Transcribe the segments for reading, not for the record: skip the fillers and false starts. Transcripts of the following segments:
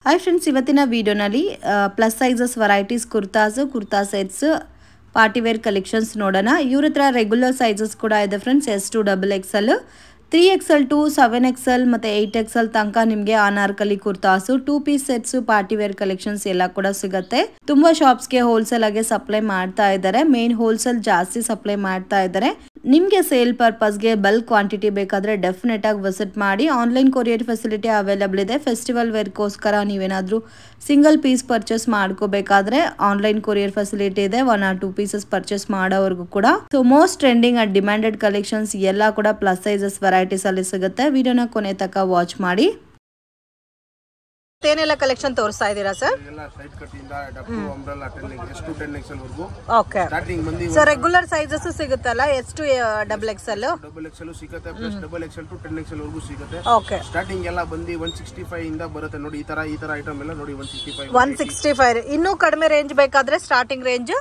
Hi friends, ಇವತ್ತಿನ ವಿಡಿಯೋನಲ್ಲಿ plus sizes varieties kurta sets party wear collections ನೋಡೋಣ. ಇವ್ರ ಹತ್ರ ರೆಗ್ಯುಲರ್ ಸೈಜಸ್ ಕೂಡ ಇದೆ friends. S2XXL 3XL to 7XL ಮತ್ತು 8XL ತನಕ ನಿಮಗೆ Anarkali kurtas 2 piece sets party wear collections ಎಲ್ಲ ಕೂಡ ಸಿಗುತ್ತೆ. ತುಂಬಾ ಶಾಪ್ಸ್ಗೆ ಹೋಲ್ಸೇಲ್ ಆಗಿ ಸಪ್ಲೈ ಮಾಡ್ತಾ ಇದ್ದಾರೆ. ಮೇನ್ ಹೋಲ್ಸೇಲ್ ಜಾಸ್ತಿ ಸಪ್ಲೈ ಮಾಡ್ತಾ ಇದ್ದಾರೆ. ನಿಮಗೆ ಸೇಲ್ ಪರ್ಪಸ್ಗೆ ಬಲ್ಕ್ ಕ್ವಾಂಟಿಟಿ ಬೇಕಾದರೆ ಡೆಫಿನೆಟ್ ಆಗಿ ವಿಸಿಟ್ ಮಾಡಿ. ಆನ್ಲೈನ್ ಕೊರಿಯರ್ ಫೆಸಿಲಿಟಿ ಅವೈಲೇಬಲ್ ಇದೆ. ಫೆಸ್ಟಿವಲ್ ವೇರ್ಗೋಸ್ಕರ ನೀವೇನಾದರೂ ಸಿಂಗಲ್ ಪೀಸ್ ಪರ್ಚೇಸ್ ಮಾಡ್ಕೋಬೇಕಾದ್ರೆ ಆನ್ಲೈನ್ ಕೊರಿಯರ್ ಫೆಸಿಲಿಟಿ ಇದೆ. 1 or 2 ಪೀಸಸ್ ಪರ್ಚೇಸ್ ಮಾಡೋವರೆಗೂ ಕೂಡ. So most trending and demanded collections ಎಲ್ಲ ಕೂಡ ಪ್ಲಸ್ ಸೈಜಸ್ ವೆರೈಟೀಸ್ ಅಲ್ಲಿ ಸಿಗುತ್ತೆ. ವಿಡಿಯೋನ ಕೊನೆ ತನಕ ವಾಚ್ ಮಾಡಿ. ಏನೆಲ್ಲ ಕಲೆಕ್ಷನ್ ತೋರಿಸ್ತಾ ಇದ್ದೀರಾ ಸರ್? ಎಲ್ಲ ಸೈಡ್ ಕಟ್ ಇಂದ ಡಬ್ಬು ಅಂಬ್ರೆಲಾ 10XL ವರೆಗೂ. ಓಕೆ. ಸ್ಟಾರ್ಟಿಂಗ್ ಬಂದಿ ಸರ್ ರೆಗ್ಯುಲರ್ ಸೈಜಸ್ ಸಿಗುತ್ತಲ್ಲ S2XXL ಸಿಗುತ್ತೆ, ಪ್ಲಸ್ XXL to 10XL ವರೆಗೂ ಸಿಗುತ್ತೆ. ಓಕೆ. ಸ್ಟಾರ್ಟಿಂಗ್ ಎಲ್ಲ ಬಂದಿ 165 ಇಂದ ಬರುತ್ತೆ ನೋಡಿ. ಈ ತರ ಐಟಮ್ ಎಲ್ಲ ನೋಡಿ 165. ಇನ್ನೂ ಕಡಿಮೆ ರೇಂಜ್ ಬೇಕಾದ್ರೆ ಸ್ಟಾರ್ಟಿಂಗ್ ರೇಂಜ್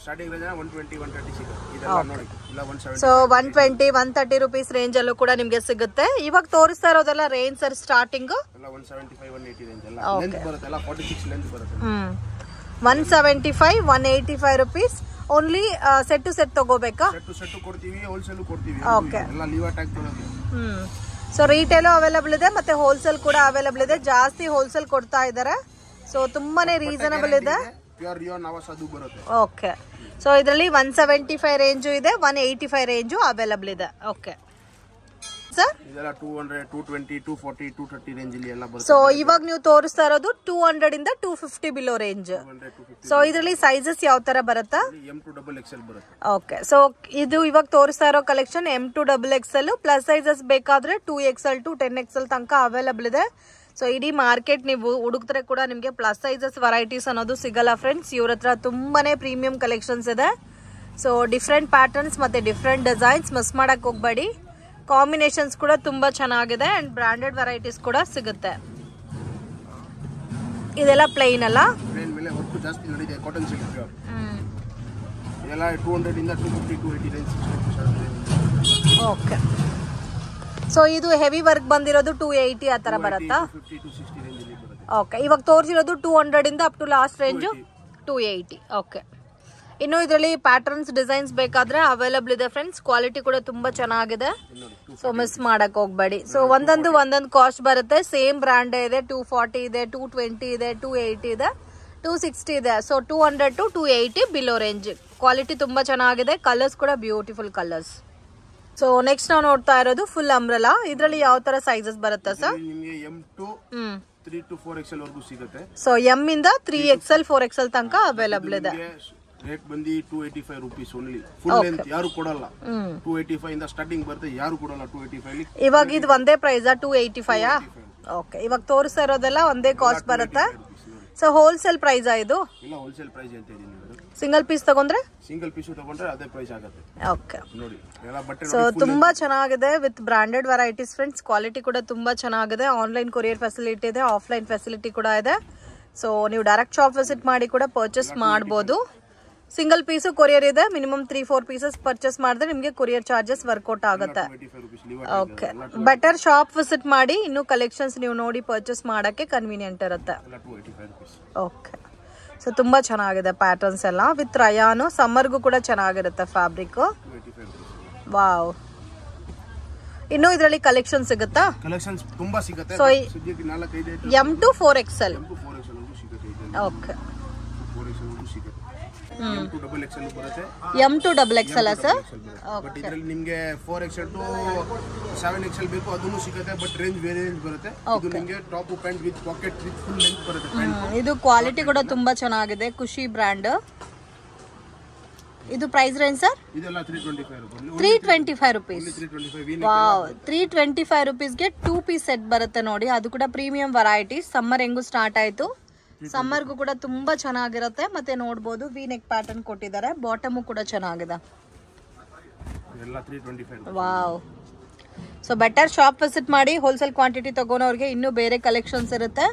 120 130 ಸಿಗುತ್ತೆ. ಇದೆಲ್ಲ ನೋಡಿ ಇಲ್ಲ 170. ಸೊ 120 130 ರೂಪೀಸ್ ರೇಂಜ್ ಅಲ್ಲೂ ಕೂಡ ನಿಮಗೆ ಸಿಗುತ್ತೆ. ಇವಾಗ ತೋರಿಸ್ತಾ ಇರೋದೆಲ್ಲ ರೇಂಜ್ ಸರ್ ಸ್ಟಾರ್ಟಿಂಗ್ ಎಲ್ಲ 175 180 ರೇಂಜ್ ಎಲ್ಲ ಲೆಂತ್ ಬರುತ್ತೆ. ಎಲ್ಲ 46 ಲೆಂತ್ ಬರುತ್ತೆ. 175 185 rupees only. Set to set ತಗೋಬೇಕಾ? ಸೆಟ್ ಕೊಡ್ತೀವಿ, ಹೋಲ್ಸೇಲ್ ಕೊಡ್ತೀವಿ. ಓಕೆ. ಎಲ್ಲ ಲೀವ್ ಟ್ಯಾಗ್ ತಗೊಳ್ತೀವಿ. ಸೊ ರಿಟೇಲ್ ಅವೈಲೇಬಲ್ ಇದೆ ಮತ್ತೆ ಹೋಲ್ಸೇಲ್ ಕೂಡ ಅವೈಲೇಬಲ್ ಇದೆ. ಜಾಸ್ತಿ ಹೋಲ್ಸೇಲ್ ಕೊಡ್ತಾ ಇದ್ದಾರೆ. ಸೊ ತುಂಬಾನೇ ರೀಸನಬಲ್ ಇದೆ. ಪ್ಯೂರ್ ರಿಯಾನ್ ನವಾಸದು ಬರುತ್ತೆ. ಓಕೆ. ಸೊ ಇದರಲ್ಲಿ 175 ರೇಂಜು ಇದೆ, 185 ರೇಂಜು ಅವೈಲೇಬಲ್ ಇದೆ. Okay sir. ಇದೆಲ್ಲ 200 220 240 230 ರೇಂಜ್ ಇಲ್ಲಿ ಎಲ್ಲ ಬರುತ್ತೆ. ಸೊ ಇವಾಗ ನೀವು ತೋರಿಸ್ತಾ ಇರೋದು 200 ಇಂದ 250 ಬಿಲೋ ರೇಂಜ್. ಸೊ ಇದರಲ್ಲಿ ಸೈಜಸ್ ಯಾವ ತರ ಬರುತ್ತಾ? M2XXL ಬರುತ್ತೆ. ಓಕೆ. ಸೊ ಇದು ಇವಾಗ ತೋರಿಸ್ತಾ ಇರೋ ಕಲೆಕ್ಷನ್ M2XXL. ಪ್ಲಸ್ ಸೈಜಸ್ ಬೇಕಾದ್ರೆ 2XL to 10XL ತನಕ ಅವೈಲೇಬಲ್ ಇದೆ. ಸೊ ಇಡೀ ಮಾರ್ಕೆಟ್ ನೀವು ಹುಡುಕ್ತಾರೆ ಕೂಡ ನಿಮಗೆ ಪ್ಲಸ್ ಸೈಜಸ್ ವೆರೈಟೀಸ್ ಅನ್ನೋದು ಸಿಗಲ್ಲ ಫ್ರೆಂಡ್ಸ್. ಇವ್ರ ಹತ್ರ ತುಂಬಾನೇ ಪ್ರೀಮಿಯಂ ಕಲೆಕ್ಷನ್ಸ್ ಇದೆ. ಸೊ ಡಿಫ್ರೆಂಟ್ ಪ್ಯಾಟರ್ನ್ಸ್ ಮತ್ತೆ ಡಿಫ್ರೆಂಟ್ ಡಿಸೈನ್ಸ್ ಮಿಸ್ ಮಾಡಕ್ ಹೋಗ್ಬೇಡಿ. ಕಾಂಬಿನೇಷನ್ಸ್ ಕೂಡ ತುಂಬಾ ಚೆನ್ನಾಗಿದೆ ಅಂಡ್ ಬ್ರಾಂಡೆಡ್ ವೆರೈಟೀಸ್ ಕೂಡ ಸಿಗುತ್ತೆ. ಇದೆಲ್ಲ ಪ್ಲೈನ್ ಅಲ್ಲ, ಪ್ಲೇನ್ ಮೇಲೆ ವರ್ಕ್ ಜಾಸ್ತಿ ನಡೀತಿದೆ. Cotton silk pure. ಇದೆಲ್ಲ 200 ಇಂದ 250 280 ರೇಂಜ್. ಓಕೆ. ಸೊ ಇದು ಹೆವಿ ವರ್ಕ್ ಬಂದಿರೋದು 280 ಆ ತರ ಬರುತ್ತಾ? 250 260 ರೇಂಜ್ ಅಲ್ಲಿ ಬರುತ್ತೆ. ಓಕೆ. ಇವಾಗ ತೋರಿಸಿರೋದು 200 ಇಂದ up to last range 280. Okay. ಇನ್ನು ಇದರಲ್ಲಿ ಪ್ಯಾಟರ್ನ್ಸ್ ಡಿಸೈನ್ಸ್ ಬೇಕಾದ್ರೆ ಅವೈಲೇಬಲ್ ಇದೆ ಫ್ರೆಂಡ್ಸ್. ಕ್ವಾಲಿಟಿ ಕೂಡ ತುಂಬಾ ಚೆನ್ನಾಗಿದೆ. ಸೊ ಮಿಸ್ ಮಾಡಕ್ ಹೋಗ್ಬೇಡಿ. ಸೊ ಒಂದೊಂದು ಕಾಸ್ಟ್ ಬರುತ್ತೆ. ಸೇಮ್ ಬ್ರಾಂಡ್ ಇದೆ. 240 ಇದೆ, 220 ಇದೆ, 280 ಇದೆ, 260 ಇದೆ. So 200 to 280 below range. Quality ತುಂಬಾ ಚೆನ್ನಾಗಿದೆ. ಕಲರ್ಸ್ ಕೂಡ ಬ್ಯೂಟಿಫುಲ್ ಕಲರ್ಸ್. ಸೊ ನೆಕ್ಸ್ಟ್ ನಾವು ನೋಡ್ತಾ ಇರೋದು ಫುಲ್ ಅಂಬ್ರೆಲಾ. ಇದರಲ್ಲಿ ಯಾವ ತರ ಸೈಜಸ್ ಬರುತ್ತೆ ಸರ್? ನಿಮಗೆ M2 3 to 4XL ವರೆಗೂ ಸಿಗುತ್ತೆ. ಸೊ M ಇಂದ 3XL 4XL ತನಕ ಅವೈಲೇಬಲ್ ಇದೆ. ರೇಟ್ ಬಂದಿ 285 ರೂಪೀಸ್ ಓನ್ಲಿ. ಫುಲ್ ಲೆಂತ್ ಯಾರು ಕೊಡಲ್ಲ. 285 ಇಂದ ಸ್ಟಾರ್ಟಿಂಗ್ ಬರುತ್ತೆ. ಯಾರು ಕೊಡಲ್ಲ 285. ಇವಾಗ ಇದು ಒಂದೇ ಪ್ರೈಸ್ 285. ಓಕೆ. ಇವಾಗ ತೋರಿಸ್ತಾ ಇರೋದೆಲ್ಲ ಒಂದೇ ಕಾಸ್ಟ್ ಬರುತ್ತೆ. ಸೊ ಹೋಲ್ಸೇಲ್ ಪ್ರೈಸ್ ಇದು? ಇಲ್ಲ, ಹೋಲ್ಸೇಲ್ ಪ್ರೈಸ್ ಅಂತ ಇದೀನಿ. ಸಿಂಗಲ್ ಪೀಸ್ ತಗೊಂಡ್ರೆ ಅದೇ ಪ್ರೈಸ್ ಆಗುತ್ತೆ. ಓಕೆ. ನೋಡಿ ಎಲ್ಲ ಬಟ್ಟೆ ಸೊ ತುಂಬಾ ಚೆನ್ನಾಗಿದೆ with branded varieties friends. Quality ಕೂಡ ತುಂಬಾ ಚೆನ್ನಾಗಿದೆ. ಆನ್ಲೈನ್ ಕೊರಿಯರ್ ಫೆಸಿಲಿಟಿ ಇದೆ, ಆಫ್ಲೈನ್ ಫೆಸಿಲಿಟಿ ಕೂಡ ಇದೆ. ಸೊ ನೀವು ಡೈರೆಕ್ಟ್ ಶಾಪ್ ವಿಸಿಟ್ ಮಾಡಿ ಕೂಡ ಪರ್ಚೇಸ್ ಮಾಡಬಹುದು. ಸಿಂಗಲ್ ಪೀಸು ಕೊರಿಯರ್ ಇದೆ. ಮಿನಿಮಮ್ 3-4 ಪೀಸಸ್ ಪರ್ಚೇಸ್ ಮಾಡಿದ್ರೆ ನಿಮಗೆ ಕೊರಿಯರ್ ಚಾರ್ಜಸ್ ವರ್ಕೌಟ್ ಆಗುತ್ತೆ. ಓಕೆ. ಬೆಟರ್ ಶಾಪ್ ವಿಸಿಟ್ ಮಾಡಿ. ಇನ್ನು ಕಲೆಕ್ಷನ್ಸ್ ನೀವು ನೋಡಿ ಪರ್ಚೇಸ್ ಮಾಡಕ್ಕೆ ಕನ್ವೀನಿಯಂಟ್ ಇರುತ್ತೆ. ಓಕೆ. ಸೊ ತುಂಬಾ ಚೆನ್ನಾಗಿದೆ ಪ್ಯಾಟರ್ನ್ಸ್ ಎಲ್ಲ ವಿತ್ ರಯಾನು. ಸಮ್ಮರ್ಗೂ ಕೂಡ ಚೆನ್ನಾಗಿರುತ್ತೆ ಫ್ಯಾಬ್ರಿಕ್. ವಾವ್. ಇನ್ನು ಇದರಲ್ಲಿ ಕಲೆಕ್ಷನ್ ಸಿಗುತ್ತಾ? ಕಲೆಕ್ಷನ್ಸ್ ತುಂಬಾ ಸಿಗುತ್ತೆ. So M2 4XL. Okay. M2XXL sir? But ಇದರಲ್ಲಿ ನಿಮಗೆ 4XL to 7XL ಬೇಕು, ಅದನ್ನು ಸಿಗುತ್ತೆ. ಬಟ್ ರೇಂಜ್ ಬೇರೆ ರೇಂಜ್ ಬರುತ್ತೆ. ಇದು ನಿಮಗೆ top pant with packet with full length ಬರುತ್ತೆ. ಇದು ಕ್ವಾಲಿಟಿ ಕೂಡ ತುಂಬಾ ಚೆನ್ನಾಗಿದೆ. ಖುಷಿ ಬ್ರ್ಯಾಂಡ್. ಇದು ಪ್ರೈಸ್ ರೇಂಜ್ ಸರ್? ಇದೆಲ್ಲ 325 ರೂಪೀಸ್. ವಾವ್. 325 ರೂಪೀಸ್ಗೆ 2 ಪೀಸ್ ಸೆಟ್ ಬರುತ್ತೆ ನೋಡಿ. ಅದು ಕೂಡ ಪ್ರೀಮಿಯಂ ವೆರೈಟಿ. ಸಮ್ಮರ್ ಹೆಂಗು ಸ್ಟಾರ್ಟ್ ಆಯ್ತು. ಸಮ್ಮರ್ಗೂ ಕೂಡ ತುಂಬಾ ಚೆನ್ನಾಗಿರುತ್ತೆ. ಮತ್ತೆ ನೋಡಬಹುದು ವಿ ನೆಕ್ ಪ್ಯಾಟರ್ನ್ ಕೊಟ್ಟಿದ್ದಾರೆ. ಬಾಟಮ್ ಕೂಡ ಚೆನ್ನಾಗಿದೆ. Wow. So better shop visit ಮಾಡಿ. ಹೋಲ್ಸೇಲ್ ಕ್ವಾಂಟಿಟಿ ತಗೋನವ್ರಿಗೆ ಇನ್ನೂ ಬೇರೆ ಕಲೆಕ್ಷನ್ಸ್ ಇರುತ್ತೆ.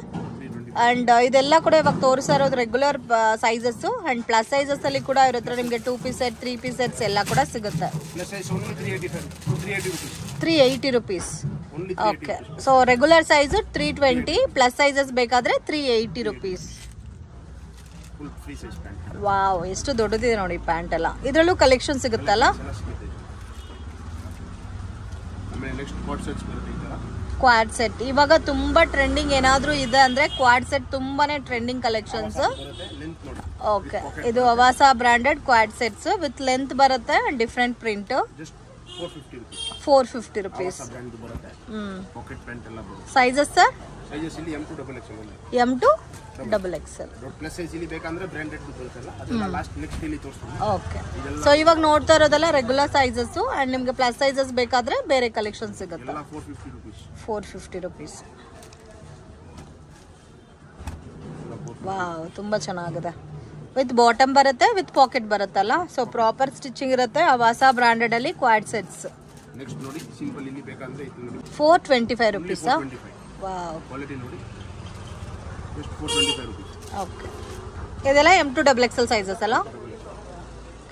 ಅಂಡ್ ಇದೆಲ್ಲ ಕೂಡ ಇವಾಗ ತೋರಿಸ್ತಾ ಇರೋದು regular sizes and plus sizes ಅಲ್ಲಿ ಕೂಡ ಇರುತ್ತೆ. ನಿಮಗೆ 2 ಪೀಸ್ ಸೆಟ್ 3 ಪೀಸ್ ಸೆಟ್ಸ್ ಎಲ್ಲ ಕೂಡ ಸಿಗುತ್ತೆ. 380 rupees. Only okay so regular size 320 plus sizes ಬೇಕಾದ್ರೆ 380 rupees. Full free size pant. Wow ಎಷ್ಟು ದೊಡ್ಡದಿದೆ ನೋಡಿ ಪ್ಯಾಂಟ್ ಎಲ್ಲ. ಇದರಲ್ಲೂ ಕಲೆಕ್ಷನ್ ಸಿಗುತ್ತಲ್ಲ. ಆಮೇಲೆ ನೆಕ್ಸ್ಟ್ ಕ್ವಾಡ್ ಸೆಟ್ಸ್ ಬರುತ್ತೆ ಈ ತರ. ಕ್ವಾಡ್ ಸೆಟ್ ಇವಾಗ ತುಂಬಾ ಟ್ರೆಂಡಿಂಗ್ ಏನಾದ್ರೂ ಇದೆ ಅಂದ್ರೆ ಕ್ವಾಡ್ ಸೆಟ್ ತುಂಬಾನೇ ಟ್ರೆಂಡಿಂಗ್ ಕಲೆಕ್ಷನ್ಸ್. ಓಕೆ ಇದು ಅವಾಸ branded coord sets with length ಬರುತ್ತೆ different print. Just 450 rupees. Pocket pant ಎಲ್ಲ ಬರುತ್ತೆ. Sizes sir? ಸೈಜಸ್ ಇಲ್ಲಿ M2 XXL. M2 XXL. Plus size ಇಲ್ಲಿ ಬೇಕಂದ್ರೆ ಬ್ರಾಂಡೆಡ್ ಬರುತ್ತಲ್ಲ ಅದೆಲ್ಲ ಲಾಸ್ಟ್ ನೆಕ್ಸ್ಟ್ ಇಲ್ಲಿ ತೋರಿಸ್ತೀನಿ. ಓಕೆ ಸೊ ಇವಾಗ ನೋಡ್ತಾ ಇರೋದಲ್ಲ ರೆಗ್ಯುಲರ್ ಸೈಜಸ್ ಅಂಡ್ ನಿಮಗೆ ಪ್ಲಸ್ ಸೈಜಸ್ ಬೇಕಾದ್ರೆ ಬೇರೆ ಕಲೆಕ್ಷನ್ ಸಿಗುತ್ತೆ. ಎಲ್ಲ 450 rupees. 450 rupees. ವಾವ್ ತುಂಬಾ ಚೆನ್ನಾಗಿದೆ. ವಿತ್ ಬಾಟಮ್ ಬರುತ್ತೆ ವಿತ್ ಪಾಕೆಟ್ ಬರುತ್ತಲ್ಲ ಸೊ ಪ್ರಾಪರ್ ಸ್ಟಿಚಿಂಗ್ ಇರುತ್ತೆ. ಅವಾಸ ಬ್ರಾಂಡೆಡ್ ಅಲ್ಲಿ ಕ್ವಾಡ್ ಸೆಟ್ಸ್. ನೆಕ್ಸ್ಟ್ ನೋಡಿ ಸಿಂಪಲ್ ಇಲ್ಲಿ ಬೇಕಂದ್ರೆ ಇದು ನೋಡಿ 425 rupees. ವಾವ್ ಕ್ವಾಲಿಟಿ ನೋಡಿ ಜಸ್ಟ್ 425 rupees. ಓಕೆ ಇದೆಲ್ಲ M2 XXL ಸೈಜಸ್ ಅಲ್ಲ.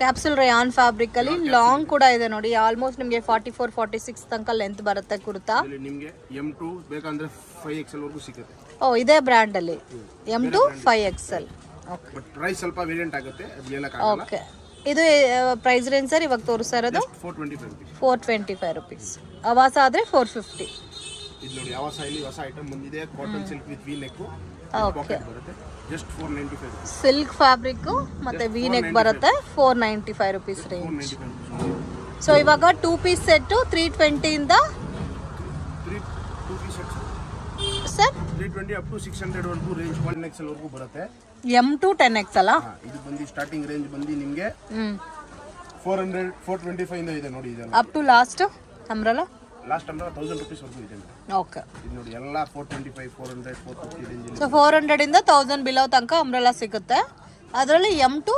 ಕ್ಯಾಪ್ಸೂಲ್ ರಯಾನ್ ಫ್ಯಾಬ್ರಿಕ್ ಅಲ್ಲಿ ಲಾಂಗ್ ಕೂಡ ಇದೆ ನೋಡಿ. ಆಲ್ಮೋಸ್ಟ್ ನಿಮಗೆ 44-46 ತನಕ ಲೆಂತ್ ಬರುತ್ತೆ ಕುರ್ತಾ. ಇಲ್ಲಿ ನಿಮಗೆ M2 ಬೇಕಂದ್ರೆ 5XL ವರೆಗೂ ಸಿಗುತ್ತೆ. ಓ ಇದೇ ಬ್ರಾಂಡ್ ಅಲ್ಲಿ M2 5XL. Okay but price ಸ್ವಲ್ಪ ವೇರಿಯಂಟ್ ಆಗುತ್ತೆ ಅದು ಹೇಳಕ್ಕಾಗಲ್ಲ. ಓಕೆ ಇದು ಪ್ರೈಸ್ ರೇಂಜ್ ಸರ್ ಇವಾಗ ತೋರಿಸ್ತಾ ಇರೋದು 425 rupees. ಅವಾಸ ಆದ್ರೆ 450. ಇದು ನೋಡಿ ಅವಾಸ ಇಲ್ಲಿ ಹೊಸ ಐಟಮ್ ಬಂದಿದೆ. Cotton silk with V neck okay ಬರುತ್ತೆ. Just 495 rupees. ಸಿಲ್ಕ್ ಫ್ಯಾಬ್ರಿಕ್ ಮತ್ತೆ ವಿ ನೆಕ್ ಬರುತ್ತೆ 495 rupees ರೇಂಜ್. ಸೊ ಇವಾಗ 2 ಪೀಸ್ ಸೆಟ್ 320 ಇಂದ 2 piece set sir 320 up to 600 ವರೆಗೂ ರೇಂಜ್ 1XL ವರೆಗೂ ಬರುತ್ತೆ. M2 10XL ಅಲ್ಲ. ಇದು ಬಂದಿ ಸ್ಟಾರ್ಟಿಂಗ್ ರೇಂಜ್ ಬಂದಿ ನಿಮಗೆ 425 ಇಂದ ಇದೆ ನೋಡಿ. ಇದೆಲ್ಲ up to last umbrella last umbrella 1000 rupees ವರೆಗೂ ಇದೆ. ಓಕೆ ಇದು ನೋಡಿ ಎಲ್ಲ 425 400 450 ರೇಂಜ್. ಸೊ 400 ಇಂದ 1000 ಬಿಲೋ ತನಕ ಅಂಬ್ರೆಲಾ ಸಿಗುತ್ತೆ. ಅದರಲ್ಲಿ M2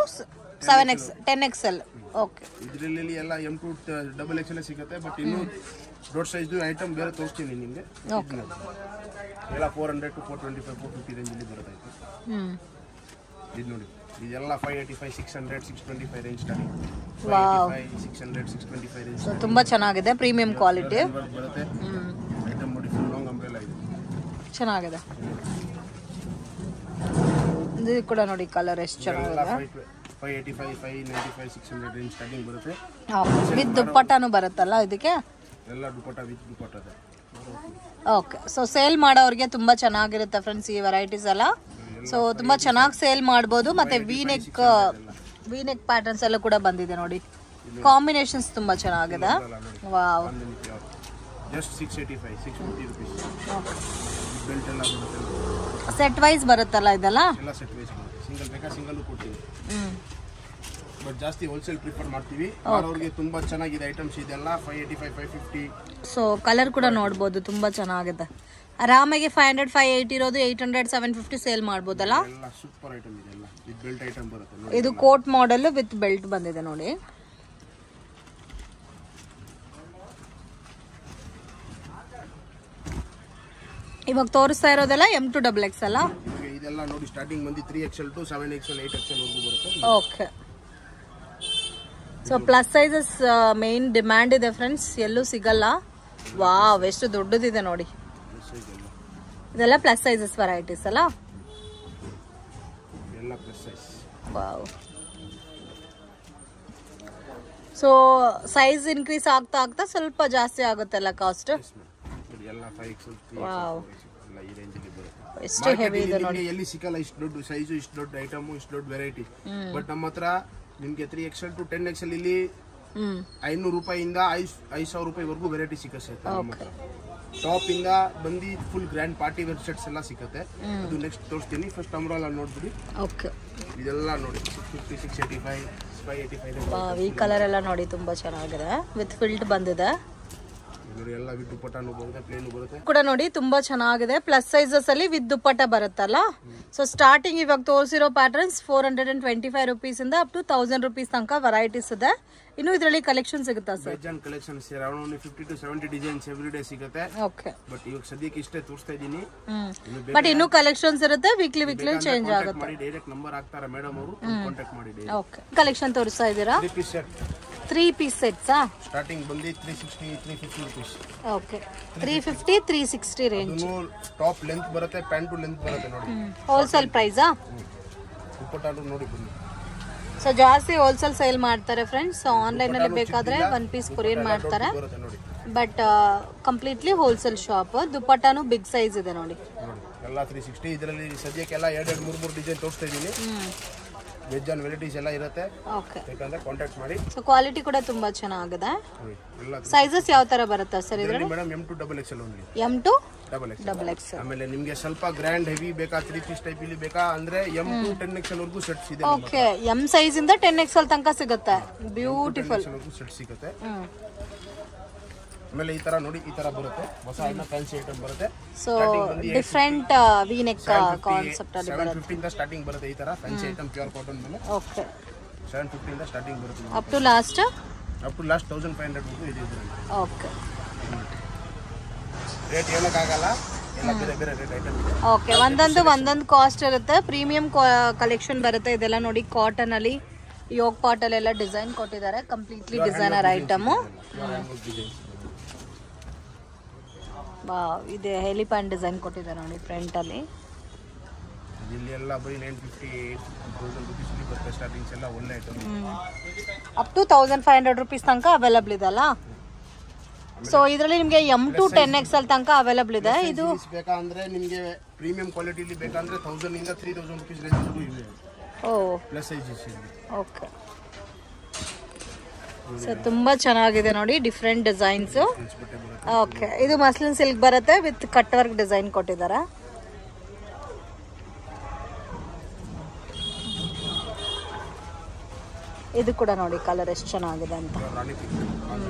10XL. ಓಕೆ ಇದರಲ್ಲಿ ಎಲ್ಲ M2 XXL ಸಿಗುತ್ತೆ. ಬಟ್ ಇನ್ನು ದೊಡ್ಡ ಸೈಜ್ ಐಟಮ್ ಬೇರೆ ತೋರಿಸ್ತೀನಿ ನಿಮಗೆ. ಎಲ್ಲ 400 to 425 450 ರೇಂಜ್ ಅಲ್ಲಿ ಬರುತ್ತೆ. ಇದು ನೋಡಿ ಇದೆಲ್ಲ 585 600 625 ರೇಂಜ್ ಸ್ಟಾರ್ಟಿಂಗ್. 585 600 625 ರೇಂಜ್. ಸೊ ತುಂಬಾ ಚೆನ್ನಾಗಿದೆ ಪ್ರೀಮಿಯಂ ಕ್ವಾಲಿಟಿ ಬರುತ್ತೆ. ಐಟಮ್ ನೋಡಿ ಫುಲ್ ಲಾಂಗ್ ಅಂಬ್ರೆಲಾ ಇದೆ ಚೆನ್ನಾಗಿದೆ. ಇದು ಕೂಡ ನೋಡಿ ಕಲರ್ ಎಷ್ಟು ಚೆನ್ನಾಗಿದೆ. 585 595 600 ರೇಂಜ್ ಸ್ಟಾರ್ಟಿಂಗ್ ಬರುತ್ತೆ. ವಿತ್ ದುಪ್ಪಟ್ಟಾನು ಬರುತ್ತಲ್ಲ ಇದಕ್ಕೆ. ಎಲ್ಲ ದುಪ್ಪಟ್ಟ ವಿತ್ ದುಪ್ಪಟ್ಟ ಇದೆ. ಓಕೆ ಸೊ ಸೇಲ್ ಮಾಡೋರಿಗೆ ತುಂಬಾ ಚೆನ್ನಾಗಿರುತ್ತೆ ಫ್ರೆಂಡ್ಸ್ ಈ ವೆರೈಟೀಸ್ ಎಲ್ಲ. ಸೊ ತುಂಬಾ ಚೆನ್ನಾಗಿ ಸೇಲ್ ಮಾಡ್ಬೋದು. ಮತ್ತೆ ವಿ ನೆಕ್ ಪ್ಯಾಟರ್ನ್ಸ್ ಎಲ್ಲ ಕೂಡ ಬಂದಿದೆ ನೋಡಿ. ಕಾಂಬಿನೇಷನ್ಸ್ ತುಂಬಾ ಚೆನ್ನಾಗಿದೆ. Wow just 685 650 rupees. ಬೆಲ್ಟ್ ಎಲ್ಲ ಬರುತ್ತೆ. ಸೆಟ್ ವೈಸ್ ಬರುತ್ತಲ್ಲ ಇದೆಲ್ಲ. ಎಲ್ಲ ಸೆಟ್ ವೈಸ್ ಬರುತ್ತೆ. ಸಿಂಗಲ್ ಬೇಕಾ ಸಿಂಗಲ್ ಕೊಡ್ತೀವಿ. ಬಟ್ ಜಾಸ್ತಿ ಹೋಲ್ಸೇಲ್ ಪ್ರಿಫರ್ ಮಾಡ್ತೀವಿ. ಅವರಿಗೆ ತುಂಬಾ ಚೆನ್ನಾಗಿದೆ ಐಟಮ್ಸ್ ಇದೆಲ್ಲ 585 550. ಸೊ ಕಲರ್ ಕೂಡ ನೋಡಬಹುದು ತುಂಬಾ ಚೆನ್ನಾಗಿದೆ. ಆರಾಮಾಗಿ 500 580 ಇರೋದು 800 750 ಸೇಲ್ ಮಾಡಬಹುದಲ್ಲ. ಎಲ್ಲ ಸೂಪರ್ ಐಟಮ್ ಇದೆ. ಎಲ್ಲ ವಿತ್ ಬೆಲ್ಟ್ ಐಟಮ್ ಬರುತ್ತೆ ನೋಡಿ. ಇದು ಕೋಟ್ ಮಾಡೆಲ್ ವಿತ್ ಬೆಲ್ಟ್ ಬಂದಿದೆ ನೋಡಿ. ಇವಾಗ ತೋರಿಸ್ತಾ ಇರೋದೆಲ್ಲ M2 XXL. ಇದೆಲ್ಲ ನೋಡಿ ಸ್ಟಾರ್ಟಿಂಗ್ ಬಂದಿ 3XL to 7XL 8XL ವರೆಗೂ ಬರುತ್ತೆ. Okay so plus sizes main demand ಇದೆ ಫ್ರೆಂಡ್ಸ್. ಎಲ್ಲೂ ಸಿಗಲ್ಲ. ವಾವ್ ಎಷ್ಟು ದೊಡ್ಡದಿದೆ ನೋಡಿ. ಇದೆಲ್ಲ ಪ್ಲಸ್ ಸೈಜಸ್ ವೆರೈಟೀಸ್ ಅಲ್ಲ. ಎಲ್ಲ plus size. Wow so size increase ಆಗ್ತಾ ಆಗ್ತಾ ಸ್ವಲ್ಪ ಜಾಸ್ತಿ ಆಗುತ್ತಲ್ಲ ಕಾಸ್ಟ್. ಎಲ್ಲ 5XL 3XL ವಾವ್ ಎಲ್ಲ ಈ ರೇಂಜ್ ಅಲ್ಲಿ ಬರುತ್ತೆ. ಎಷ್ಟು ಹೆವಿ ಇದೆ ನೋಡಿ. ಎಲ್ಲಿ ಸಿಕ್ಕಲ್ಲ ಇಷ್ಟು ದೊಡ್ಡ ಸೈಜ್ ಇಷ್ಟು ದೊಡ್ಡ ಐಟಮ್ ಇಷ್ಟು ದೊಡ್ಡ ವೆರೈಟಿ. ಬಟ್ ನಮ್ಮ ಹತ್ರ ನಿಮ್ಗೆ 3XL to 10XL ಇಲ್ಲಿ 500 ರೂಪಾಯಿಂದ 5,000 ರೂಪಾಯಿ ವರೆಗೂ ವೆರೈಟಿ ಸಿಗುತ್ತೆ. ಟಾಪ್ ಇಂದ ಬಂದಿ full grand party wear sets ಎಲ್ಲ ಸಿಗುತ್ತೆ. ಅದು ನೆಕ್ಸ್ಟ್ ತೋರಿಸ್ತೀನಿ. First umbrella ನೋಡ್ಬಿಡಿ. ಓಕೆ ಇದೆಲ್ಲ ನೋಡಿ 650 685 585. ಈ ಕಲರ್ ಎಲ್ಲ ನೋಡಿ ತುಂಬಾ ಚೆನ್ನಾಗಿದೆ. ವಿತ್ ಫಿಲ್ಟ್ ಬಂದಿದೆ ನೋಡಿ. ಎಲ್ಲ ವಿತ್ ದುಪ್ಪಟ್ಟಾನು ಬರುತ್ತೆ ಪ್ಲೇನ್ ಬರುತ್ತೆ ಕೂಡ ನೋಡಿ ತುಂಬಾ ಚೆನ್ನಾಗಿದೆ. ಪ್ಲಸ್ ಸೈಜಸ್ ಅಲ್ಲಿ ವಿತ್ ದುಪ್ಪಟ್ಟ ಬರುತ್ತಲ್ಲ. ಸೊ ಸ್ಟಾರ್ಟಿಂಗ್ ಇವಾಗ ತೋರಿಸಿರೋ ಪ್ಯಾಟರ್ನ್ಸ್ 425 rupees ಇಂದ ಅಪ್ ಟು 1000 rupees ತನಕ ವೆರೈಟೀಸ್ ಇದೆ. ಇನ್ನು ಇದರಲ್ಲಿ ಕಲೆಕ್ಷನ್ ಸಿಗುತ್ತಾ ಸರ್? ಬೇಜಾನ್ collections around 50 to 70 designs every day ಸಿಗುತ್ತೆ. ಓಕೆ ಬಟ್ ಇವಾಗ ಸದ್ಯಕ್ಕೆ ಇಷ್ಟೇ ತೋರಿಸ್ತಾ ಇದ್ದೀನಿ. ಬಟ್ ಇನ್ನು ಕಲೆಕ್ಷನ್ಸ್ ಇರುತ್ತೆ. ವೀಕ್ಲಿ ಚೇಂಜ್ ಆಗುತ್ತೆ. ಡೈರೆಕ್ಟ್ ನಂಬರ್ ಹಾಕ್ತಾರೆ ಮೇಡಮ್ ಅವರು ಕಾಂಟ್ಯಾಕ್ಟ್ ಮಾಡಿ. ಓಕೆ ಕಲೆಕ್ಷನ್ ತೋರಿಸ್ತಾ ಇದ್ದೀರಾ? 3 piece set 3 ಪೀಸ್ ಸೆಟ್ಸಾ? ಸ್ಟಾರ್ಟಿಂಗ್ ಬಂದು 360 350 rupees. Okay 350 360 range. Top length ಬರುತ್ತೆ, ಪ್ಯಾಂಟು ಲೆಂತ್ ಬರುತ್ತೆ ನೋಡಿ. ಹೋಲ್ಸೇಲ್ ಪ್ರೈಸಾ? ದುಪ್ಪಟ್ಟಾನು ನೋಡಿ ಬನ್ನಿ. ಸೊ ಜಾಸ್ತಿ ಹೋಲ್ಸೇಲ್ ಸೇಲ್ ಮಾಡ್ತಾರೆ ಫ್ರೆಂಡ್ಸ್. ಸೊ ಆನ್ಲೈನ್ ಅಲ್ಲಿ ಬೇಕಾದ್ರೆ 1 ಪೀಸ್ ಕೊರಿಯರ್ ಮಾಡ್ತಾರೆ. But completely wholesale shop. ದುಪ್ಪಟ್ಟಾನು ಬಿಗ್ ಸೈಜ್ ಇದೆ ನೋಡಿ. ಎಲ್ಲ 360. ಇದರಲ್ಲಿ ಸದ್ಯಕ್ಕೆಲ್ಲ 2-3 ಡಿಸೈನ್ ತೋರಿಸ್ತಾ ಇದ್ದೀನಿ. ವೆಜ್ ಅಂಡ್ ವೆರೈಟೀಸ್ ಎಲ್ಲ ಇರುತ್ತೆ. ಓಕೆ, ಬೇಕಂದ್ರೆ ಕಾಂಟ್ಯಾಕ್ಟ್ ಮಾಡಿ. ಸೊ ಕ್ವಾಲಿಟಿ ಕೂಡ ತುಂಬಾ ಚೆನ್ನಾಗಿದೆ. ಸೈಜಸ್ ಯಾವ ತರ ಬರುತ್ತೆ ಸರ್ ಇದರಲ್ಲಿ? Madam M2 XXL only. M2 XXL. ಆಮೇಲೆ ನಿಮಗೆ ಸ್ವಲ್ಪ ಗ್ರ್ಯಾಂಡ್ ಹೆವಿ ಬೇಕಾ, 3 ಪೀಸ್ ಟೈಪ್ ಇಲ್ಲಿ ಬೇಕಾ ಅಂದ್ರೆ M2 10XL ವರೆಗೂ ಸೆಟ್ಸ್ ಇದೆ. ಓಕೆ, M ಸೈಜ್ ಇಂದ 10XL ತನಕ ಸಿಗುತ್ತೆ. ಬ್ಯೂಟಿಫುಲ್ ಸೆಟ್ ಸಿಗುತ್ತೆ. ಆಮೇಲೆ ಈ ತರ ನೋಡಿ, ಈ ತರ ಬರುತ್ತೆ. ಹೊಸ ಫ್ಯಾನ್ಸಿ ಐಟಮ್ ಬರುತ್ತೆ. So different V neck concept ಅಲ್ಲಿ ಬರುತ್ತೆ. 750 ಇಂದ ಸ್ಟಾರ್ಟಿಂಗ್ ಬರುತ್ತೆ ಈ ತರ ಫ್ಯಾನ್ಸಿ ಐಟಮ್ ಪ್ಯೂರ್ ಕಾಟನ್ ಮೇಲೆ. ಓಕೆ, 750 ಇಂದ ಸ್ಟಾರ್ಟಿಂಗ್ ಬರುತ್ತೆ. ಅಪ್ ಟು ಲಾಸ್ಟ್ 1500 ವರೆಗೂ ಇದೆ ಇದರಲ್ಲಿ. ಓಕೆ, ರೇಟ್ ಹೇಳಕ್ಕಾಗಲ್ಲ, ಎಲ್ಲ ಬೇರೆ ಬೇರೆ ರೇಟ್ ಐಟಮ್ ಇದೆ. ಓಕೆ, ಒಂದೊಂದು ಕಾಸ್ಟ್ ಇರುತ್ತೆ. ಪ್ರೀಮಿಯಂ ಕಲೆಕ್ಷನ್ ಬರುತ್ತೆ. ಇದೆಲ್ಲ ನೋಡಿ ಕಾಟನ್ ಅಲ್ಲಿ ಯೋಗ್ ಪಾಟ್ ಅಲ್ಲೆಲ್ಲ ಡಿಸೈನ್ ಕೊಟ್ಟಿದ್ದಾರೆ. Completely designer item. ವಾವ್, ಇದೆ ಹೆಲಿಪ್ಯಾನ್ ಡಿಸೈನ್ ಕೊಟ್ಟಿದ್ದಾರೆ ನೋಡಿ ಫ್ರಂಟ್ ಅಲ್ಲಿ. ಇಲ್ಲಿ ಎಲ್ಲ ಬರೀ 950 rupees ಅಲ್ಲಿ ಬರುತ್ತೆ ಸ್ಟಾರ್ಟಿಂಗ್ಸ್. ಎಲ್ಲ ಒಳ್ಳೆ ಐಟಮ್. ಅಪ್ ಟು 1500 rupees ತನಕ ಅವೈಲಬಲ್ ಇದೆ ಅಲ್ಲ. ಸೊ ಇದರಲ್ಲಿ ನಿಮಗೆ M2 10XL ತನಕ ಅವೈಲಬಲ್ ಇದೆ. ಇದು ಬೇಕಾ ಅಂದ್ರೆ ನಿಮಗೆ ಪ್ರೀಮಿಯಂ ಕ್ವಾಲಿಟಿಲಿ ಬೇಕಂದ್ರೆ 1000 ಇಂದ 3000 rupees ರೇಂಜ್ ವರೆಗೂ ಇದೆ. ಓ, ಪ್ಲಸ್ ಸೈಜಸ್ ಇದೆ. ಓಕೆ, ಸೊ ತುಂಬಾ ಚೆನ್ನಾಗಿದೆ ನೋಡಿ, ಡಿಫ್ರೆಂಟ್ ಡಿಸೈನ್ಸ್. ಓಕೆ, ಇದು ಮಸ್ಲಿನ್ ಸಿಲ್ಕ್ ಬರುತ್ತೆ ವಿತ್ ಕಟ್ ವರ್ಕ್ ಡಿಸೈನ್ ಕೊಟ್ಟಿದ್ದಾರೆ. ಇದು ಕೂಡ ನೋಡಿ ಕಲರ್ ಎಷ್ಟು ಚೆನ್ನಾಗಿದೆ ಅಂತ.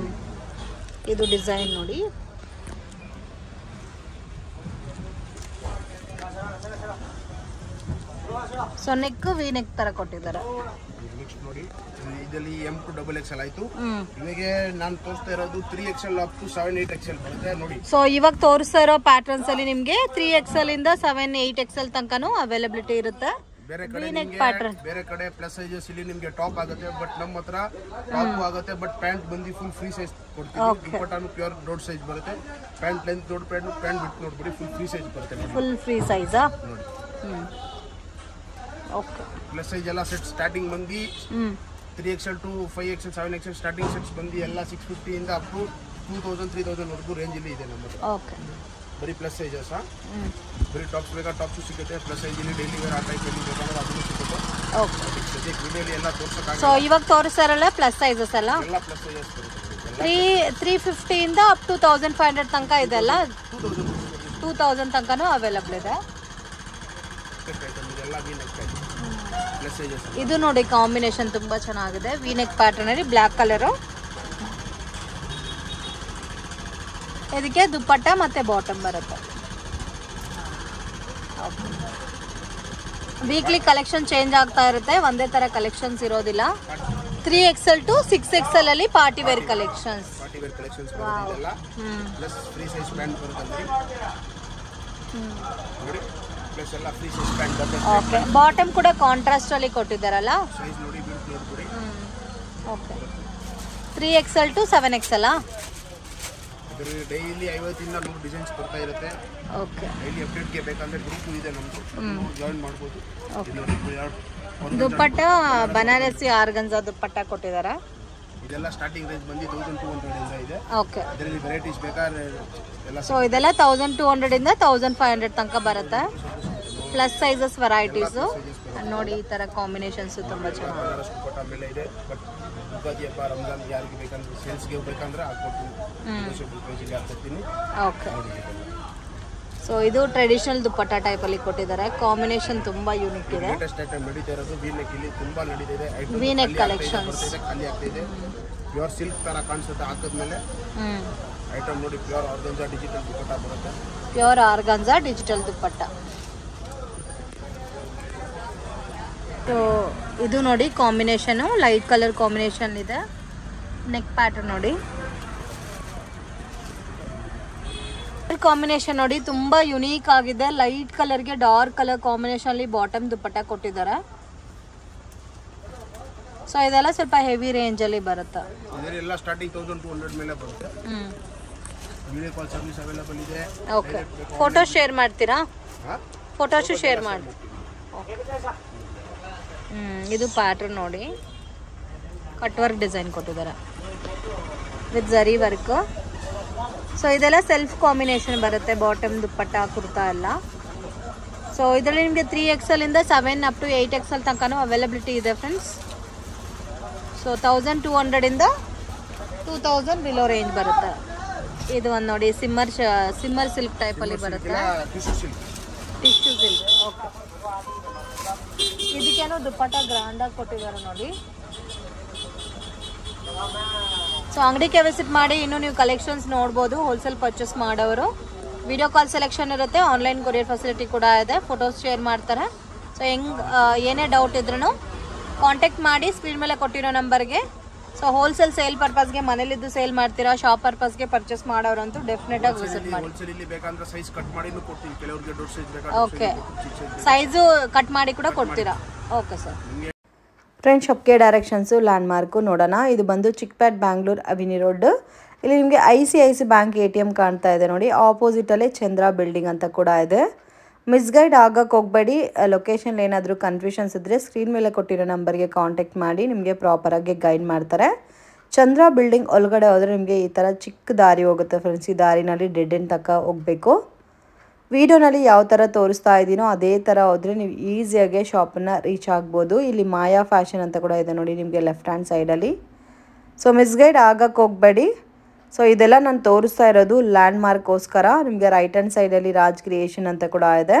ಇದು ಡಿಸೈನ್ ನೋಡಿ. ಸೊ ನೆಕ್ ವಿ ನೆಕ್ ತರ ಕೊಟ್ಟಿದ್ದಾರೆ ನೋಡಿ. ಇದರಲ್ಲಿ M2 XXL ಆಯ್ತು. ಇವಾಗ ನಾನು ತೋರಿಸ್ತಾ ಇರೋದು 3XL ಅಪ್ ಟು 7-8XL ಬರುತ್ತೆ ನೋಡಿ. ಸೊ ಇವಾಗ ತೋರಿಸ್ತಾ ಇರೋ ಪ್ಯಾಟರ್ನ್ಸ್ ಅಲ್ಲಿ ನಿಮ್ಗೆ 3XL ಇಂದ 7-8XL ತನಕನೂ ಅವೈಲಬಿಲಿಟಿ ಇರುತ್ತೆ. ಬೇರೆ ಕಡೆ ಪ್ಲಸ್ ಸೈಜಸ್ ಇಲ್ಲಿ ನಿಮಗೆ ಟಾಪ್ ಆಗುತ್ತೆ. ಬಟ್ ನಮ್ಮ ಹತ್ರ ಟಾಪ್ ಆಗುತ್ತೆ. ಬಟ್ ಪ್ಯಾಂಟ್ ಬಂದು ಫುಲ್ ಫ್ರೀ ಸೈಜ್ ಕೊಡ್ತೀವಿ. ದುಪ್ಪಟ್ಟಾನು ಪ್ಯೂರ್ ದೊಡ್ಡ ಸೈಜ್ ಬರುತ್ತೆ. ಪ್ಯಾಂಟ್ ಲೆಂತ್ ದೊಡ್ಡ ಪ್ಯಾಂಟ್ ಬಿಟ್ಟು ನೋಡ್ಬಿಡಿ, ಫುಲ್ ಫ್ರೀ ಸೈಜ್ ಬರುತ್ತೆ. ಫುಲ್ ಫ್ರೀ ಸೈಜಾ ನೋಡಿ. ಓಕೆ, ಪ್ಲಸ್ ಸೈಜ್ ಎಲ್ಲ ಸೆಟ್ ಸ್ಟಾರ್ಟಿಂಗ್ ಬಂದು 3XL to 5XL 7XL starting sets ಬಂದು ಎಲ್ಲ 650 ಇಂದ ಅಪ್ ಟು 2000-3000 ವರೆಗೂ ರೇಂಜ್ ಅಲ್ಲಿ ಇದೆ ನಮ್ಮ ಹತ್ರ. ಓಕೆ, ಬರೀ ಪ್ಲಸ್ ಸೈಜಸ್. ಬರೀ ಟಾಪ್ಸ್ ಬೇಕಾ ಟಾಪ್ಸು ಸಿಗುತ್ತೆ. ಪ್ಲಸ್ ಸೈಜ್ ಇಲ್ಲಿ ಡೈಲಿ ವೇರ್ ಆ ಟೈಪ್ ಅಲ್ಲಿ ಬೇಕಾದ್ರೆ ಅದನ್ನು ಸಿಗುತ್ತೆ. ಓಕೆ, ಸದ್ಯಕ್ಕೆ ವಿಡಿಯೋಲಿ ಎಲ್ಲ ತೋರಿಸೋಕ್ಕಾಗಲ್ಲ. ಸೊ ಇವಾಗ ತೋರಿಸ್ತಾರಲ್ಲ ಪ್ಲಸ್ ಸೈಜಸ್ ಎಲ್ಲ ಎಲ್ಲ ಪ್ಲಸ್ ಸೈಜಸ್ ಬರುತ್ತೆ. 350 ಇಂದ ಅಪ್ ಟು 1500 ತನಕ ಇದೆ ಅಲ್ಲ. 2000 ತನಕನೂ ಅವೈಲಬಲ್ ಇದೆ. ಇದು ನೋಡಿ ಕಾಂಬಿನೇಷನ್ ತುಂಬಾ ಚೆನ್ನಾಗಿದೆ. ವಿ ನೆಕ್ ಪ್ಯಾಟರ್ನ್ ಅಲ್ಲಿ ಬ್ಲಾಕ್ ಕಲರ್. ಇದಕ್ಕೆ ದುಪ್ಪಟ್ಟ ಮತ್ತೆ ಬಾಟಮ್ ಬರುತ್ತೆ. ವೀಕ್ಲಿ ಕಲೆಕ್ಷನ್ ಚೇಂಜ್ ಆಗ್ತಾ ಇರುತ್ತೆ, ಒಂದೇ ತರ ಕಲೆಕ್ಷನ್ಸ್ ಇರೋದಿಲ್ಲ. 3XL to 6XL ಅಲ್ಲಿ party wear collections. Plus free size pant ಬರುತ್ತೆ ನೋಡಿ. ಪ್ಲಸ್ ಎಲ್ಲ ಫ್ರೀ ಸೈಜ್ ಪ್ಯಾಂಟ್ ಬರುತ್ತೆ. ಓಕೆ, ಬಾಟಮ್ ಕೂಡ ಕಾಂಟ್ರಾಸ್ಟ್ ಅಲ್ಲಿ ಕೊಟ್ಟಿದ್ದಾರಲ್ಲ. ಸೈಜ್ ನೋಡಿ, ಬಿಲ್ಟ್ ನೋಡ್ಬಿಡಿ. Okay, 3XL to 7XL. ಇದರಲ್ಲಿ ಡೈಲಿ 50 ಇಂದ 100 ಡಿಸೈನ್ಸ್ ಬರ್ತಾ ಇರುತ್ತೆ. ಓಕೆ, ಡೈಲಿ ಅಪ್ಡೇಟ್ಗೆ ಬೇಕಂದ್ರೆ ಗ್ರೂಪ್ ಇದೆ ನಮ್ಮದು, ಜಾಯಿನ್ ಮಾಡ್ಬೋದು. ದುಪ್ಪಟ್ಟ ಬನಾರಸಿ ಆರ್ಗನ್ಜಾ ದುಪ್ಪಟ್ಟ ಕೊಟ್ಟಿದ್ದಾರೆ. ಇದೆಲ್ಲ ಸ್ಟಾರ್ಟಿಂಗ್ ರೇಂಜ್ ಬಂದು 1200 ಇಂದ ಇದೆ. ಓಕೆ, ಇದರಲ್ಲಿ ವೆರೈಟೀಸ್ ಬೇಕಾದ್ರೆ ಎಲ್ಲ. ಸೊ ಇದೆಲ್ಲ 1200 ಇಂದ 1500 ತನಕ ಬರುತ್ತೆ. ಪ್ಲಸ್ ಸೈಜಸ್ ವೆರೈಟೀಸ್ ನೋಡಿ. ಈ ತರ ಕಾಂಬಿನೇಷನ್ಸ್ ತುಂಬಾ ಚೆನ್ನಾಗಿದೆ. ಮೇಲೆ ಇದೆ. ಬಟ್ ಯುಗಾದಿ ಹಬ್ಬ, ರಂಜಾನ್ ಯಾರಿಗೆ ಬೇಕಂದ್ರೆ ಸೇಲ್ಸ್ಗೆ ಬೇಕಂದ್ರೆ ಹಾಕ್ಕೊಡ್ತೀನಿ. ಓಕೆ, ಸೊ ಇದು ಟ್ರೆಡಿಷನಲ್ ದುಪ್ಪಟ್ಟ ಟೈಪ್ ಅಲ್ಲಿ ಕೊಟ್ಟಿದ್ದಾರೆ. ಕಾಂಬಿನೇಷನ್ ತುಂಬಾ ಯೂನಿಕ್ ಇದೆ. ಲೇಟೆಸ್ಟ್ ಐಟಮ್ ನಡೀತಾ ಇರೋದು ವಿ ನೆಕ್. ಇಲ್ಲಿ ತುಂಬಾ ನಡೀತಿದೆ ಐಟಮ್. ವಿ ನೆಕ್ ಕಲೆಕ್ಷನ್ಸ್ ಖಾಲಿ ಆಗ್ತಿದೆ. ಪ್ಯೂರ್ ಸಿಲ್ಕ್ ತರ ಕಾಣಿಸುತ್ತೆ ಹಾಕಿದ್ಮೇಲೆ. ಐಟಮ್ ನೋಡಿ, ಪ್ಯೂರ್ ಆರ್ಗನ್ಜಾ ಡಿಜಿಟಲ್ ದುಪ್ಪಟ್ಟ ಬರುತ್ತೆ. ಪ್ಯೂರ್ ಆರ್ಗನ್ಜಾ ಡಿಜಿಟಲ್ ದುಪ್ಪಟ್ಟ. ಸೊ ಇದು ನೋಡಿ ಕಾಂಬಿನೇಷನ್ ಲೈಟ್ ಕಲರ್ ಕಾಂಬಿನೇಷನ್ ಇದೆ. ನೆಕ್ ಪ್ಯಾಟರ್ನ್ ನೋಡಿ, ಕಾಂಬಿನೇಷನ್ ನೋಡಿ ತುಂಬಾ ಯುನೀಕ್ ಆಗಿದೆ. ಲೈಟ್ ಕಲರ್ಗೆ ಡಾರ್ಕ್ ಕಲರ್ ಕಾಂಬಿನೇಷನ್ ಅಲ್ಲಿ ಬಾಟಮ್ ದುಪ್ಪಟ್ಟ ಕೊಟ್ಟಿದ್ದಾರೆ. ಸೊ ಇದೆಲ್ಲ ಸ್ವಲ್ಪ ಹೆವಿ ರೇಂಜಲ್ಲಿ ಬರುತ್ತೆ. ಇದೆಲ್ಲ ಸ್ಟಾರ್ಟಿಂಗ್ 1200 ಮೇಲೆ ಬರುತ್ತೆ. ವಿಡಿಯೋ ಕಾಲ್ ಸರ್ವಿಸ್ ಅವೈಲೇಬಲ್ ಇದೆ. ಓಕೆ, ಫೋಟೋ ಶೇರ್ ಮಾಡ್ತೀರಾ? ಫೋಟೋಸು ಶೇರ್ ಮಾಡಿ. ಇದು ಪ್ಯಾಟರ್ನ್ ನೋಡಿ, ಕಟ್ ವರ್ಕ್ ಡಿಸೈನ್ ಕೊಟ್ಟಿದ್ದಾರೆ ವಿತ್ ಜರಿ ವರ್ಕ್. ಸೊ ಇದೆಲ್ಲ ಸೆಲ್ಫ್ ಕಾಂಬಿನೇಷನ್ ಬರುತ್ತೆ, ಬಾಟಮ್ ದುಪ್ಪಟ್ಟ ಕುರ್ತಾ ಎಲ್ಲ. ಸೊ ಇದರಲ್ಲಿ ನಿಮಗೆ 3XL ಇಂದ 7 ಅಪ್ ಟು 8XL ತನಕನೂ ಅವೈಲಬಿಲಿಟಿ ಇದೆ ಫ್ರೆಂಡ್ಸ್. ಸೊ 1200 ಇಂದ 2000 ಬಿಲೋ ರೇಂಜ್ ಬರುತ್ತೆ. ಇದು ಒಂದು ನೋಡಿ, ಸಿಮ್ಮರ್ ಸಿಲ್ಕ್ ಟೈಪಲ್ಲಿ ಬರುತ್ತೆ, ಟಿಶ್ಯೂ ಸಿಲ್ಕ್. ಓಕೆ, ಇದಕ್ಕೇನೋ ದುಪ್ಪಟ್ಟ ಗ್ರ್ಯಾಂಡಾಗಿ ಕೊಟ್ಟಿದ್ದಾರೆ ನೋಡಿ. ಸೊ ಅಂಗಡಿಗೆ ವಿಸಿಟ್ ಮಾಡಿ ಇನ್ನೂ ನೀವು ಕಲೆಕ್ಷನ್ಸ್ ನೋಡ್ಬೋದು. ಹೋಲ್ಸೇಲ್ ಪರ್ಚೇಸ್ ಮಾಡೋರು ವಿಡಿಯೋ ಕಾಲ್ ಸೆಲೆಕ್ಷನ್ ಇರುತ್ತೆ, ಆನ್ಲೈನ್ ಕೊರಿಯರ್ ಫೆಸಿಲಿಟಿ ಕೂಡ ಇದೆ, ಫೋಟೋಸ್ ಶೇರ್ ಮಾಡ್ತಾರೆ. ಸೊ ಏನೇ ಡೌಟ್ ಇದ್ರೂ ಕಾಂಟ್ಯಾಕ್ಟ್ ಮಾಡಿ ಸ್ಕ್ರೀನ್ ಮೇಲೆ ಕೊಟ್ಟಿರೋ ನಂಬರ್ಗೆ. ಸೊ ಹೋಲ್ಸೇಲ್ ಸೇಲ್ ಪರ್ಪಸ್ಗೆ, ಮನೇಲಿದ್ದು ಸೇಲ್ ಮಾಡ್ತೀರಾ, ಶಾಪ್ ಪರ್ಪಸ್ಗೆ ಪರ್ಚೇಸ್ ಮಾಡೋರಂತೂ ಡೆಫಿನೆಟ್ ಆಗಿ ವಿಸಿಟ್ ಮಾಡಿ. ಓಕೆ, ಸೈಜು ಕಟ್ ಮಾಡಿ ಕೂಡ ಕೊಡ್ತೀರಾ? Okay sir. ಫ್ರೆಂಡ್ಸ್, ಶಾಪ್ಗೆ ಡೈರೆಕ್ಷನ್ಸು ಲ್ಯಾಂಡ್ ಮಾರ್ಕು ನೋಡೋಣ. ಇದು ಬಂದು ಚಿಕ್ಕಪೇಟ್ ಬ್ಯಾಂಗ್ಳೂರ್ ಅವಿನಿ ರೋಡ್. ಇಲ್ಲಿ ನಿಮಗೆ ICICI ಬ್ಯಾಂಕ್ ATM ಕಾಣ್ತಾ ಇದೆ ನೋಡಿ. ಆಪೋಸಿಟಲ್ಲೇ ಚಂದ್ರ ಬಿಲ್ಡಿಂಗ್ ಅಂತ ಕೂಡ ಇದೆ. ಮಿಸ್ಗೈಡ್ ಆಗಕ್ಕೆ ಹೋಗಬೇಡಿ. ಲೊಕೇಶನ್ ಏನಾದರೂ ಕನ್ಫ್ಯೂಷನ್ಸ್ ಇದ್ದರೆ ಸ್ಕ್ರೀನ್ ಮೇಲೆ ಕೊಟ್ಟಿರೋ ನಂಬರ್ಗೆ ಕಾಂಟ್ಯಾಕ್ಟ್ ಮಾಡಿ, ನಿಮಗೆ ಪ್ರಾಪರಾಗಿ ಗೈಡ್ ಮಾಡ್ತಾರೆ. ಚಂದ್ರ ಬಿಲ್ಡಿಂಗ್ ಒಳಗಡೆ ಹೋದರೆ ನಿಮಗೆ ಈ ಥರ ಚಿಕ್ಕ ದಾರಿ ಹೋಗುತ್ತೆ ಫ್ರೆಂಡ್ಸ್. ಈ ದಾರಿನಲ್ಲಿ ಡೆಡ್ ಎಂಡ್ ತನಕ ಹೋಗಬೇಕು. ವಿಡಿಯೋನಲ್ಲಿ ಯಾವ ಥರ ತೋರಿಸ್ತಾ ಇದ್ದೀನೋ ಅದೇ ಥರ ಹೋದರೆ ನೀವು ಈಸಿಯಾಗಿ ಶಾಪನ್ನು ರೀಚ್ ಆಗ್ಬೋದು. ಇಲ್ಲಿ ಮಾಯಾ ಫ್ಯಾಷನ್ ಅಂತ ಕೂಡ ಇದೆ ನೋಡಿ ನಿಮಗೆ ಲೆಫ್ಟ್ ಹ್ಯಾಂಡ್ ಸೈಡಲ್ಲಿ. ಸೊ ಮಿಸ್ಗೈಡ್ ಆಗಕ್ಕೆ ಹೋಗಬೇಡಿ. ಸೊ ಇದೆಲ್ಲ ನಾನು ತೋರಿಸ್ತಾ ಇರೋದು ಲ್ಯಾಂಡ್ ಮಾರ್ಕ್ಗೋಸ್ಕರ. ನಿಮಗೆ ರೈಟ್ ಹ್ಯಾಂಡ್ ಸೈಡಲ್ಲಿ ರಾಜ್ ಕ್ರಿಯೇಷನ್ ಅಂತ ಕೂಡ ಇದೆ.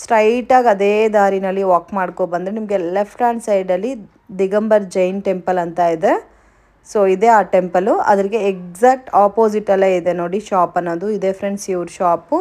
ಸ್ಟ್ರೈಟಾಗಿ ಅದೇ ದಾರಿನಲ್ಲಿ ವಾಕ್ ಮಾಡ್ಕೊಬಂದರೆ ನಿಮಗೆ ಲೆಫ್ಟ್ ಹ್ಯಾಂಡ್ ಸೈಡಲ್ಲಿ ದಿಗಂಬರ್ ಜೈನ್ ಟೆಂಪಲ್ ಅಂತ ಇದೆ. ಸೊ ಇದೇ ಆ ಟೆಂಪಲು. ಅದಕ್ಕೆ ಎಕ್ಸಾಕ್ಟ್ ಆಪೋಸಿಟಲ್ಲೇ ಇದೆ ನೋಡಿ ಶಾಪ್ ಅನ್ನೋದು. ಇದೆ ಫ್ರೆಂಡ್ಸ್ ಇವ್ರ ಶಾಪು.